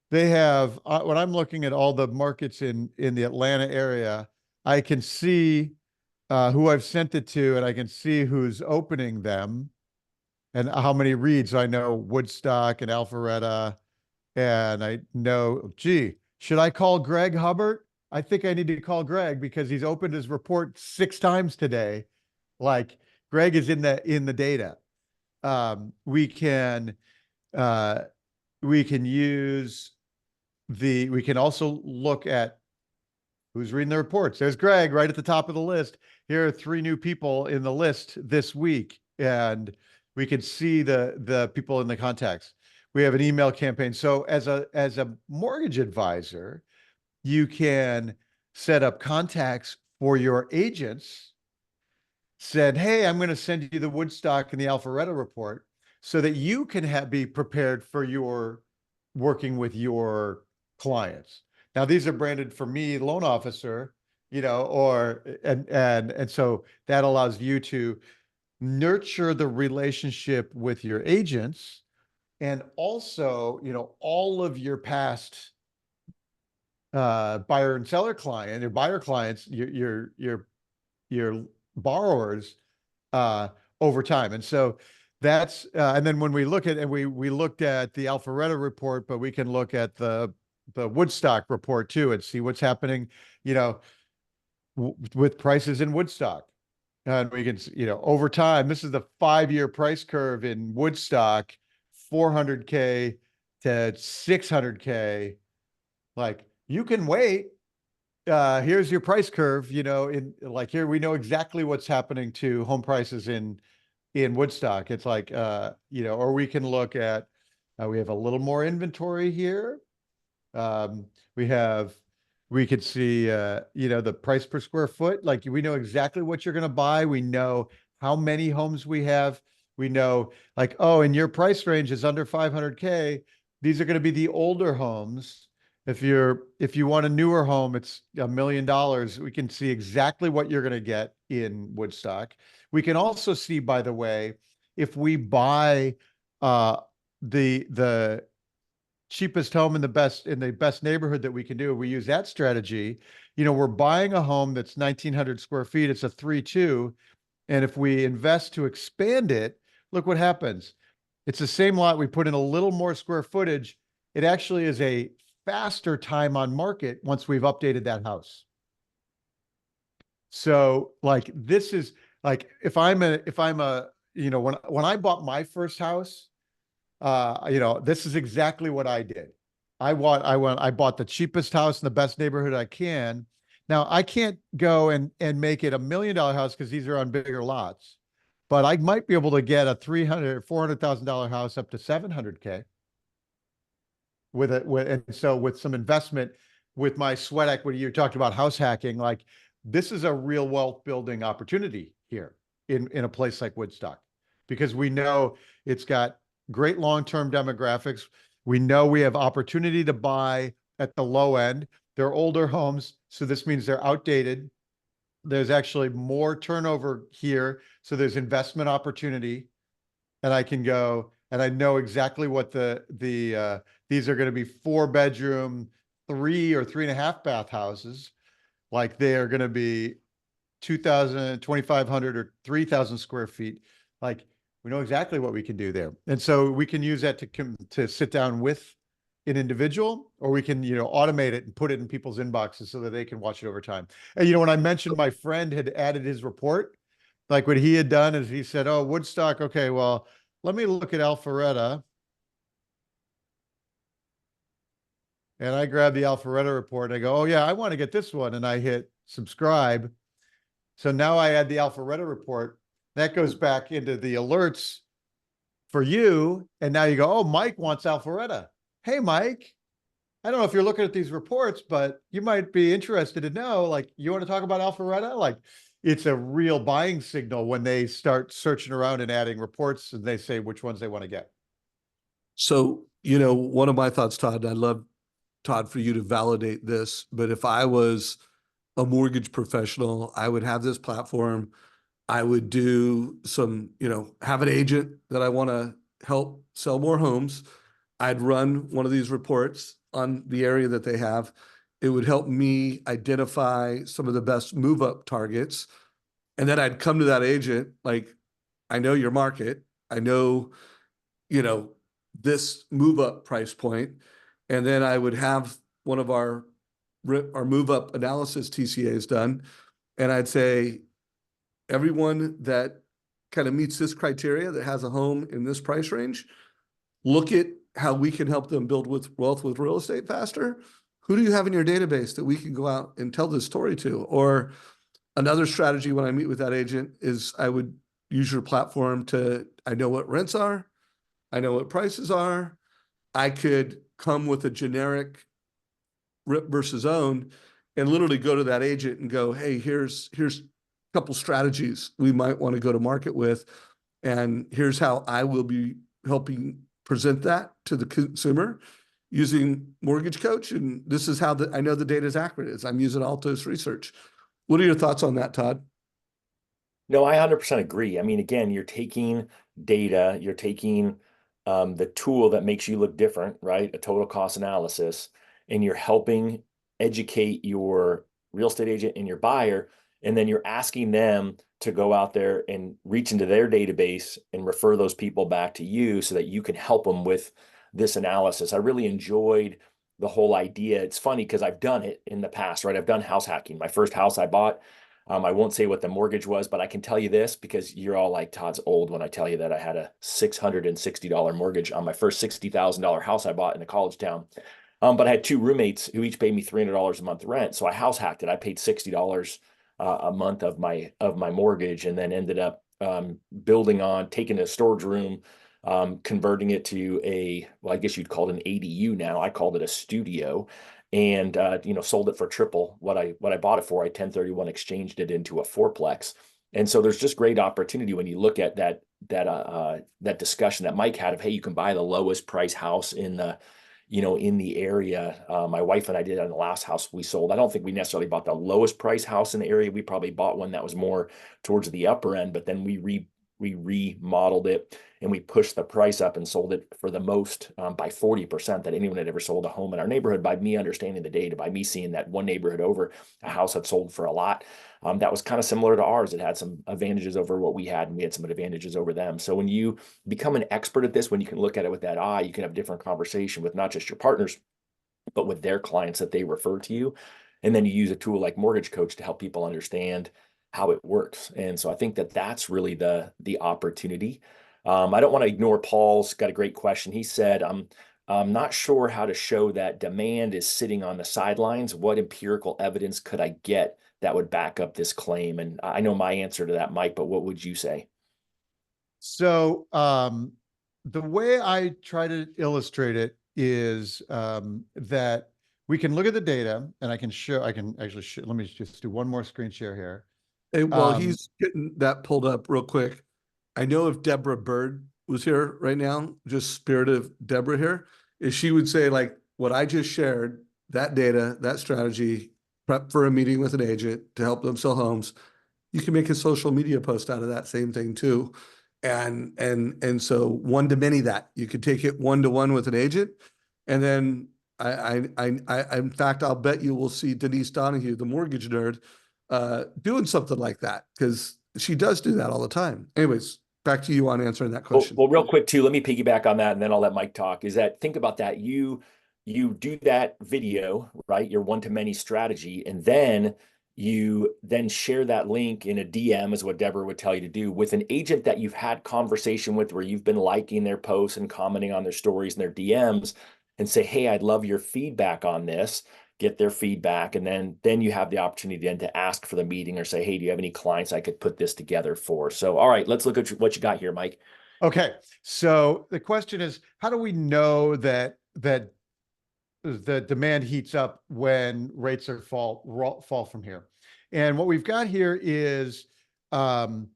they have. When I'm looking at all the markets in the Atlanta area, I can see who I've sent it to, and I can see who's opening them and how many reads. I know Woodstock and Alpharetta, and I know, gee, should I call Greg Hubbard? I think I need to call Greg because he's opened his report 6 times today. Like, Greg is in the data. We can use we can also look at who's reading the reports. There's Greg right at the top of the list. Here are 3 new people in the list this week, and we can see the people in the contacts. We have an email campaign. So as a mortgage advisor, you can set up contacts for your agents. Said, hey, I'm going to send you the Woodstock and the Alpharetta report so that you can be prepared for your working with your clients. Now, these are branded for me, loan officer, and so that allows you to nurture the relationship with your agents, and also, all of your past buyer and seller client, your buyer clients, your borrowers over time. And so that's and then when we look at, and we looked at the Alpharetta report, but we can look at the Woodstock report too and see what's happening, with prices in Woodstock. And we can, over time, this is the 5-year price curve in Woodstock, 400K to 600K. Like, you can wait. Here's your price curve, in like here, we know exactly what's happening to home prices in Woodstock. It's like, or we can look at, we have a little more inventory here. We could see, the price per square foot. Like, we know exactly what you're going to buy. We know how many homes we have. We know, like, oh, and your price range is under 500K. These are going to be the older homes. If you want a newer home, it's $1 million. We can see exactly what you're going to get in Woodstock. We can also see, by the way, if we buy the cheapest home in the best neighborhood that we can do, we use that strategy. We're buying a home that's 1,900 square feet. It's a 3.2. And if we invest to expand it, look what happens. It's the same lot. We put in a little more square footage. It actually is a faster time on market once we've updated that house. So like, this is like, if I'm a, you know, when I bought my first house, you know, this is exactly what I did. I bought the cheapest house in the best neighborhood I can. Now I can't go and make it $1 million house because these are on bigger lots, but I might be able to get a $400,000 house up to 700K and so with some investment with my sweat equity. You talked about house hacking. Like, this is a real wealth building opportunity here in a place like Woodstock, because we know it's got great long-term demographics. We know we have opportunity to buy at the low end. They're older homes, so this means they're outdated. There's actually more turnover here, so there's investment opportunity. And I can go and I know exactly what these are going to be 4-bedroom, 3 or 3.5 bath houses. Like, they are going to be 2,000, 2,500 or 3,000 square feet. Like, we know exactly what we can do there. And so we can use that to sit down with an individual, or we can, you know, automate it and put it in people's inboxes so that they can watch it over time. And, you know, when I mentioned my friend had added his report, like what he had done is he said, oh, Woodstock. Okay, well, let me look at Alpharetta. And I grab the Alpharetta report. And I go, oh yeah, I want to get this one. And I hit subscribe. So now I add the Alpharetta report. That goes back into the alerts for you. And now you go, oh, Mike wants Alpharetta. Hey, Mike, I don't know if you're looking at these reports, but you might be interested to know, like, you want to talk about Alpharetta? Like, it's a real buying signal when they start searching around and adding reports and they say which ones they want to get. So, you know, one of my thoughts, Todd, and I'd love, Todd, for you to validate this, but if I was a mortgage professional, I would have this platform. I would do some, you know, have an agent that I want to help sell more homes. I'd run one of these reports on the area that they have. It would help me identify some of the best move up targets. And then I'd come to that agent, like, I know your market. I know, you know, this move up price point. And then I would have one of our move up analysis TCAs done. And I'd say, everyone that kind of meets this criteria, that has a home in this price range, look at how we can help them build wealth with real estate faster. Who do you have in your database that we can go out and tell this story to? Or another strategy when I meet with that agent is I would use your platform I know what rents are. I know what prices are. I could come with a generic rip versus own and literally go to that agent and go, hey, here's a couple strategies we might want to go to market with. And here's how I will be helping present that to the consumer using MortgageCoach. And this is how I know the data is accurate, as I'm using Altos research. What are your thoughts on that, Todd? No, I 100% agree. I mean, again, you're taking data, you're taking the tool that makes you look different, right? A total cost analysis, and you're helping educate your real estate agent and your buyer. And then you're asking them to go out there and reach into their database and refer those people back to you so that you can help them with this analysis. I really enjoyed the whole idea. It's funny because I've done it in the past, right? I've done house hacking. My first house I bought, I won't say what the mortgage was, but I can tell you this because you're all like, Todd's old when I tell you that I had a $660 mortgage on my first $60,000 house I bought in a college town. But I had two roommates who each paid me $300 a month rent. So I house hacked it. I paid $60 a month of my mortgage, and then ended up building on, taking a storage room, converting it to well, I guess you'd call it an ADU now. I called it a studio, and sold it for triple what I bought it for. I 1031 exchanged it into a fourplex. And so there's just great opportunity when you look at that discussion that Mike had of, hey, you can buy the lowest price house in the area. My wife and I did on the last house we sold. I don't think we necessarily bought the lowest price house in the area. We probably bought one that was more towards the upper end, but then we we remodeled it, and we pushed the price up and sold it for the most by 40% that anyone had ever sold a home in our neighborhood, by me understanding the data, by me seeing that one neighborhood over, a house had sold for a lot. That was kind of similar to ours. It had some advantages over what we had, and we had some advantages over them. So when you become an expert at this, when you can look at it with that eye, you can have different conversation with not just your partners, but with their clients that they refer to you. And then you use a tool like MortgageCoach to help people understand how it works. And so I think that that's really the opportunity. I don't want to ignore Paul's got a great question. He said, I'm not sure how to show that demand is sitting on the sidelines. What empirical evidence could I get that would back up this claim? And I know my answer to that, Mike, but what would you say? So the way I try to illustrate it is that we can look at the data, and I can actually show, let me just do one more screen share here. Hey, well, he's getting that pulled up real quick. I know if Deborah Bird was here right now, just spirit of Deborah here, is she would say, like, what I just shared, that data, that strategy, prep for a meeting with an agent to help them sell homes. You can make a social media post out of that same thing too. And so one to many that you could take it one to one with an agent. And then in fact, I'll bet you will see Denise Donahue, the mortgage nerd, doing something like that, because she does do that all the time. Anyways, back to you on answering that question. Well, real quick too, let me piggyback on that, and then I'll let Mike talk. Is that, think about that. You do that video, right? Your one-to-many strategy, and then you then share that link in a DM, is what Deborah would tell you to do, with an agent that you've had conversation with, where you've been liking their posts and commenting on their stories and their DMs, and say, hey, I'd love your feedback on this. Get their feedback, and then you have the opportunity then to ask for the meeting, or say, hey, do you have any clients I could put this together for? So, all right, let's look at what you got here, Mike. Okay, so the question is, how do we know that the demand heats up when rates are fall from here? And what we've got here is we've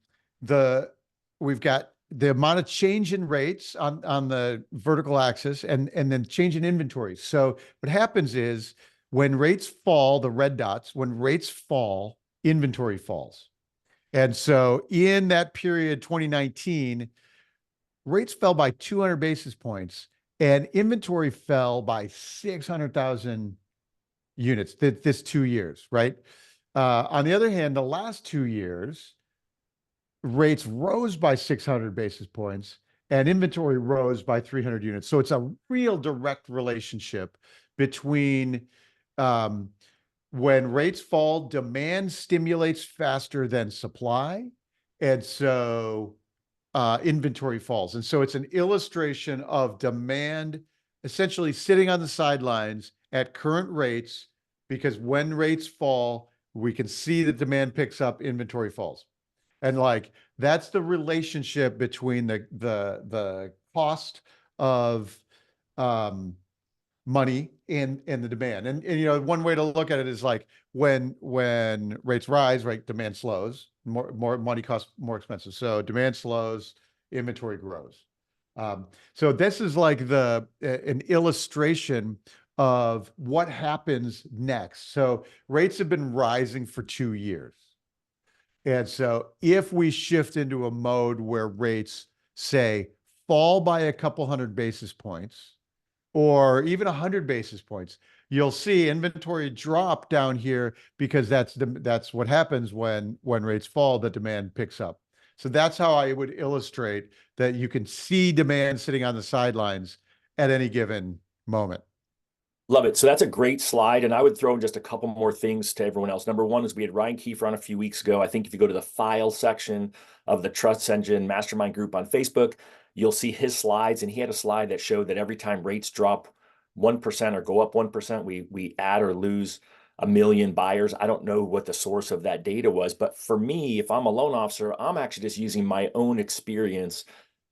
got the amount of change in rates on the vertical axis, and then change in inventory. So what happens is, when rates fall, the red dots, when rates fall, inventory falls. And so in that period, 2019, rates fell by 200 basis points, and inventory fell by 600,000 units this 2 years, right? On the other hand, the last 2 years, rates rose by 600 basis points and inventory rose by 300 units. So it's a real direct relationship between when rates fall, demand stimulates faster than supply. And so inventory falls. And so it's an illustration of demand essentially sitting on the sidelines at current rates, because when rates fall, we can see that demand picks up, inventory falls. And like, that's the relationship between the cost of money and the demand. And you know, one way to look at it is like, when rates rise, right, demand slows, more money costs more expensive. So demand slows, inventory grows. So this is like an illustration of what happens next. So rates have been rising for 2 years. And so if we shift into a mode where rates, say, fall by a couple hundred basis points, or even 100 basis points, you'll see inventory drop down here, because that's what happens when rates fall, the demand picks up. So that's how I would illustrate that you can see demand sitting on the sidelines at any given moment. Love it. So that's a great slide. And I would throw in just a couple more things to everyone else. Number one is, we had Ryan Kiefer on a few weeks ago. I think if you go to the file section of the Trust Engine Mastermind group on Facebook, you'll see his slides. And he had a slide that showed that every time rates drop 1% or go up 1%, we add or lose 1 million buyers. I don't know what the source of that data was, but for me, if I'm a loan officer, I'm actually just using my own experience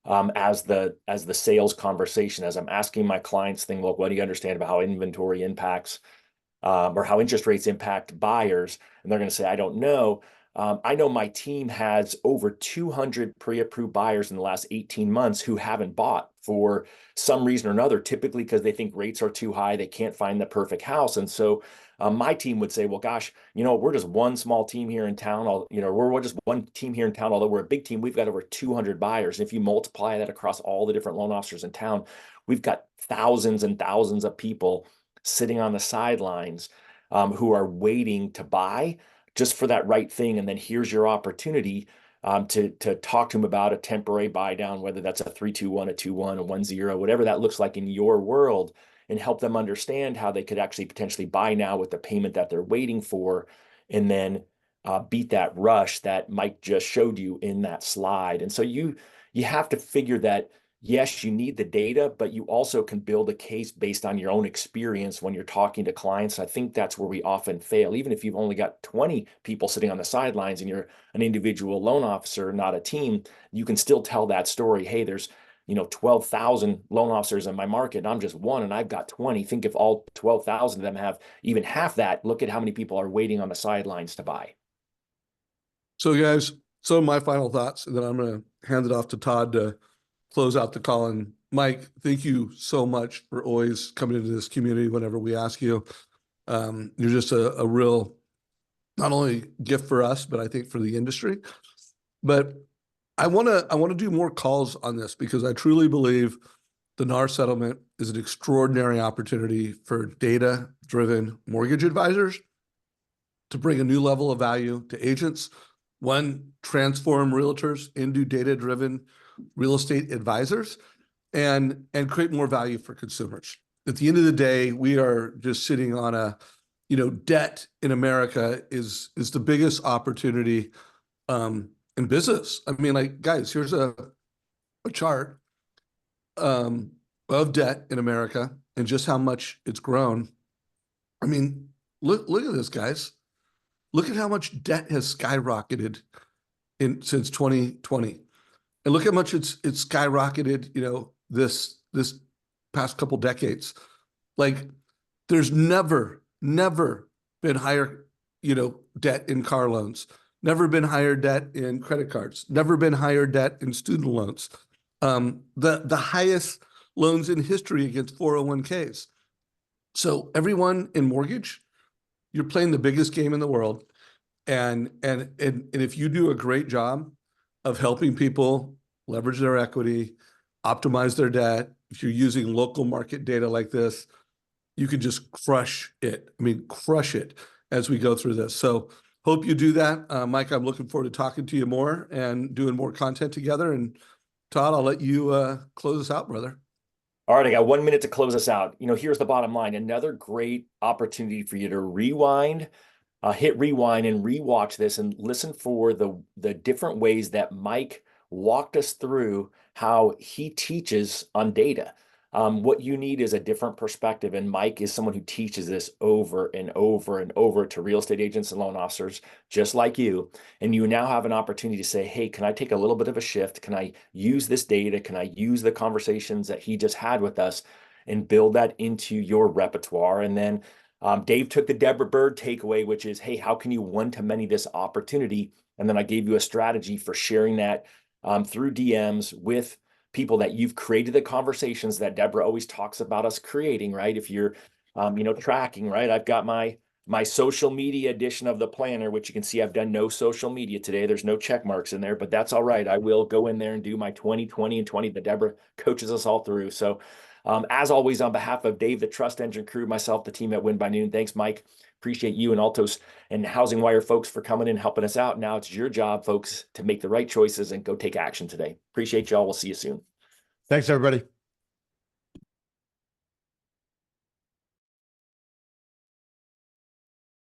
as the sales conversation, as I'm asking my clients thing, look, what do you understand about how inventory impacts or how interest rates impact buyers? And they're going to say, I don't know. I know my team has over 200 pre-approved buyers in the last 18 months who haven't bought for some reason or another, typically because they think rates are too high, they can't find the perfect house. And so my team would say, well, gosh, we're just one small team here in town. We're just one team here in town, although we're a big team, we've got over 200 buyers. And if you multiply that across all the different loan officers in town, we've got thousands and thousands of people sitting on the sidelines who are waiting to buy just for that right thing. And then here's your opportunity to talk to them about a temporary buy down, whether that's a 3-2-1, a 2-1, a 1-0, whatever that looks like in your world, and help them understand how they could actually potentially buy now with the payment that they're waiting for, and then beat that rush that Mike just showed you in that slide. And so you have to figure that, yes, you need the data, but you also can build a case based on your own experience when you're talking to clients. I think that's where we often fail. Even if you've only got 20 people sitting on the sidelines and you're an individual loan officer, not a team, you can still tell that story. Hey, there's 12,000 loan officers in my market, and I'm just one, and I've got 20. Think if all 12,000 of them have even half that, look at how many people are waiting on the sidelines to buy. So guys, so my final thoughts, and then I'm going to hand it off to Todd to close out the call. And Mike, thank you so much for always coming into this community whenever we ask you. You're just a real, not only gift for us, but I think for the industry. But I want to do more calls on this, because I truly believe the NAR settlement is an extraordinary opportunity for data-driven mortgage advisors to bring a new level of value to agents. One, transform realtors into data-driven real estate advisors, and create more value for consumers. At the end of the day, we are just sitting on a, debt in America is the biggest opportunity in business. I mean, like, guys, here's a chart of debt in America and just how much it's grown. I mean, look at this, guys. Look at how much debt has skyrocketed since 2020. And look how much it's skyrocketed, this past couple decades. Like, there's never been higher, debt in car loans, never been higher debt in credit cards, never been higher debt in student loans. The highest loans in history against 401ks. So everyone in mortgage, you're playing the biggest game in the world. And if you do a great job of helping people leverage their equity, optimize their debt, if you're using local market data like this, you could just crush it. I mean, crush it as we go through this. So hope you do that. Mike, I'm looking forward to talking to you more and doing more content together. And Todd, I'll let you close us out, brother. All right, I got 1 minute to close us out. Here's the bottom line. Another great opportunity for you to rewind, hit rewind and rewatch this and listen for the different ways that Mike walked us through how he teaches on data. What you need is a different perspective. And Mike is someone who teaches this over and over and over to real estate agents and loan officers, just like you. And you now have an opportunity to say, hey, can I take a little bit of a shift? Can I use this data? Can I use the conversations that he just had with us and build that into your repertoire? And then Dave took the Deborah Bird takeaway, which is, hey, how can you one-to-many this opportunity? And then I gave you a strategy for sharing that through DMs with people that you've created the conversations that Deborah always talks about us creating, right? If you're, tracking, right? I've got my social media edition of the planner, which you can see I've done no social media today. There's no check marks in there, but that's all right. I will go in there and do my 20, 20, and 20 that Deborah coaches us all through. So as always, on behalf of Dave, the Trust Engine crew, myself, the team at Win by Noon, thanks, Mike. Appreciate you and Altos and Housing Wire folks for coming in and helping us out. Now it's your job, folks, to make the right choices and go take action today. Appreciate y'all. We'll see you soon. Thanks, everybody.